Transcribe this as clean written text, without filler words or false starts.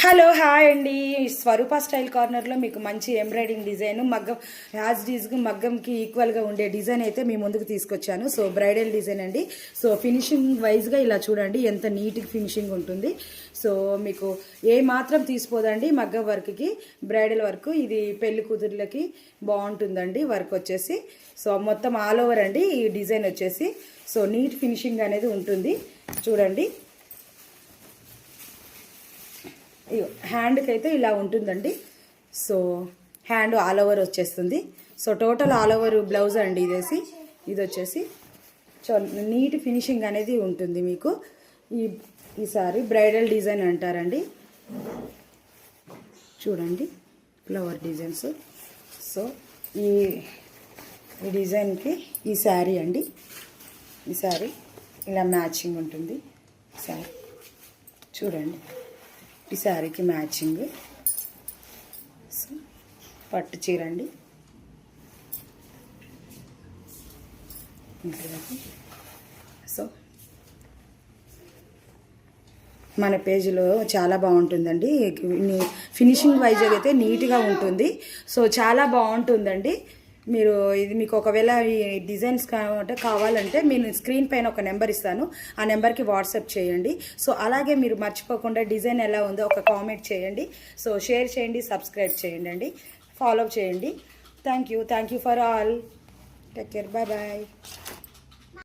Hello hi అండి. స్వరూప style కార్నర్లో మీకు మంచి ఎంబ్రాయిడింగ్ డిజైన్ మగ్గం యాజ్ డీజ్కి మగ్గంకి ఈక్వల్గా ఉండే డిజైన్ అయితే మీ ముందుకు తీసుకొచ్చాను. సో బ్రైడల్ డిజైన్ అండి. సో ఫినిషింగ్ వైజ్గా ఇలా చూడండి ఎంత నీట్గా ఫినిషింగ్ ఉంటుంది. సో మీకు ఏ మాత్రం తీసిపోదండి మగ్గం వర్క్కి. బ్రైడల్ వర్క్ ఇది పెళ్లి కూతుర్లకి బాగుంటుందండి వర్క్ వచ్చేసి. సో మొత్తం ఆల్ ఓవర్ అండి ఈ డిజైన్ వచ్చేసి. సో నీట్ ఫినిషింగ్ అనేది ఉంటుంది చూడండి. హ్యాండ్కి అయితే ఇలా ఉంటుందండి. సో హ్యాండ్ ఆల్ ఓవర్ వచ్చేస్తుంది. So total all over blouse అండి ఇది వచ్చేసి నీట్ ఫినిషింగ్ అనేది ఉంటుంది మీకు. ఈ సారీ బ్రైడల్ డిజైన్ అంటారండి. చూడండి ఫ్లవర్ డిజైన్స్. సో ఈ డిజైన్కి ఈ శారీ అండి. ఈ శారీ ఇలా మ్యాచింగ్ ఉంటుంది. శారీ చూడండి ఈ శారీకి మ్యాచింగ్. సో పట్టు చీర అండి. సో మన పేజీలో చాలా బాగుంటుందండి. ఫినిషింగ్ వైజ్ అయితే నీట్గా ఉంటుంది. సో చాలా బాగుంటుందండి. మీరు ఇది మీకు ఒకవేళ ఈ డిజైన్స్ కావాలంటే నేను స్క్రీన్ పైన ఒక నెంబర్ ఇస్తాను. ఆ నెంబర్కి వాట్సాప్ చేయండి. సో అలాగే మీరు మర్చిపోకుండా డిజైన్ ఎలా ఉందో ఒక కామెంట్ చేయండి. సో షేర్ చేయండి, సబ్స్క్రైబ్ చేయండి అండి, ఫాలో చేయండి. Thank you for all. Take care. Bye bye.